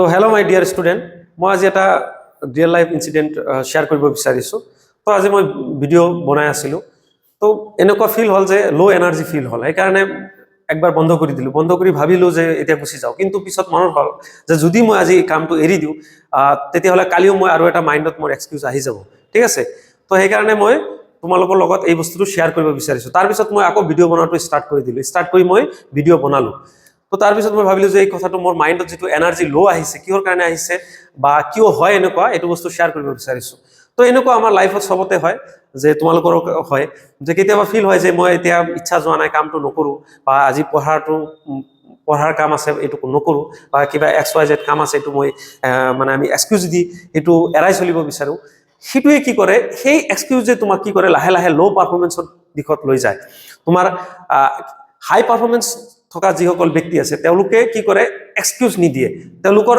তো হেল্ল' মাই dear student, মই আজি এটা ৰিয়েল লাইফ ইনচিডেণ্ট শ্বেয়াৰ কৰিব বিচাৰিছোঁ। তো আজি মই ভিডিঅ' বনাই আছিলোঁ, তো এনেকুৱা ফিল হ'ল যে ল' এনাৰ্জি ফিল হ'ল, সেইকাৰণে একবাৰ বন্ধ কৰি দিলোঁ। বন্ধ কৰি ভাবিলোঁ যে এতিয়া গুচি যাওঁ, কিন্তু পিছত মনত হ'ল যে যদি মই আজি কামটো এৰি দিওঁ তেতিয়াহ'লে কালিও মই আৰু এটা মাইণ্ডত মোৰ এক্সকিউজ আহি যাব, ঠিক আছে। তো সেইকাৰণে মই তোমালোকৰ লগত এই বস্তুটো শ্বেয়াৰ কৰিব বিচাৰিছোঁ। তাৰপিছত মই আকৌ ভিডিঅ' বনোৱাটো ষ্টাৰ্ট কৰি দিলোঁ। ষ্টাৰ্ট কৰি মই ভিডিঅ' বনালোঁ। তো তাৰপিছত মই ভাবিলোঁ যে এই কথাটো মোৰ মাইণ্ডত যিটো এনাৰ্জি ল' আহিছে, কিহৰ কাৰণে আহিছে বা কিয় হয় এনেকুৱা, এইটো বস্তু শ্বেয়াৰ কৰিব বিচাৰিছোঁ। তো এনেকুৱা আমাৰ লাইফত চবতে হয়, যে তোমালোকৰো হয়, যে কেতিয়াবা ফিল হয় যে মই এতিয়া ইচ্ছা যোৱা নাই, কামটো নকৰোঁ, বা আজি পঢ়াৰ কাম আছে এইটো নকৰোঁ, বা কিবা XYZ কাম আছে এইটো মই মানে আমি এক্সকিউজ দি এইটো এৰাই চলিব বিচাৰোঁ। সেইটোৱে কি কৰে, সেই এক্সকিউজে তোমাক কি কৰে, লাহে লাহে ল' পাৰফৰ্মেঞ্চৰ দিশত লৈ যায়। তোমাৰ হাই পাৰফৰ্মেঞ্চ থকা যিসকল ব্যক্তি আছে তেওঁলোকে কি কৰে, এক্সকিউজ নিদিয়ে। তেওঁলোকৰ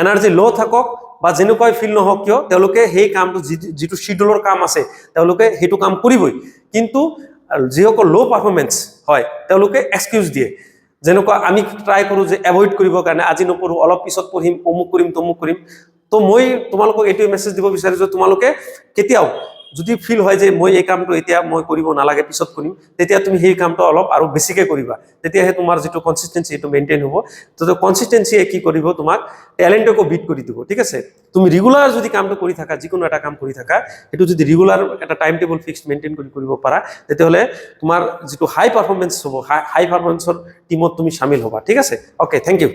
এনাৰ্জি ল' থাকক বা যেনেকুৱাই ফিল নহওক কিয়, তেওঁলোকে সেই কামটো যিটো শিডিউলৰ কাম আছে তেওঁলোকে সেইটো কাম কৰিবই। কিন্তু যিসকল ল' পাৰফৰ্মেঞ্চ হয় তেওঁলোকে এক্সকিউজ দিয়ে। যেনেকুৱা আমি ট্ৰাই কৰোঁ যে এভইড কৰিবৰ কাৰণে, আজি নপঢ়োঁ, অলপ পিছত পঢ়িম, অমুক কৰিম তমুক কৰিম। তো মই তোমালোকক এইটোৱে মেছেজ দিব বিচাৰিছোঁ, তোমালোকে কেতিয়াও যদি ফিল হয় যে মই এই কামটো এতিয়া মই কৰিব নালাগে, পিছত কৰিম, তেতিয়া তুমি সেই কামটো অলপ আৰু বেছিকে কৰিবা। তেতিয়াহে তোমাৰ যিটো কনচিষ্টেঞ্চি এইটো মেইনটেইন হ'ব। তো কনচিষ্টেঞ্চিয়ে কি কৰিব, তোমাক টেলেণ্টকো বিট কৰি দিব, ঠিক আছে। তুমি ৰেগুলাৰ যদি কামটো কৰি থাকা, যিকোনো এটা কাম কৰি থাকা, সেইটো যদি ৰেগুলাৰ এটা টাইম টেবল ফিক্স মেইনটেইন কৰিব পাৰা, তেতিয়াহ'লে তোমাৰ যিটো হাই পাৰফৰ্মেঞ্চ হ'ব, হাই পাৰফৰ্মেঞ্চৰ টিমত তুমি চামিল হ'বা, ঠিক আছে। Okay, thank U.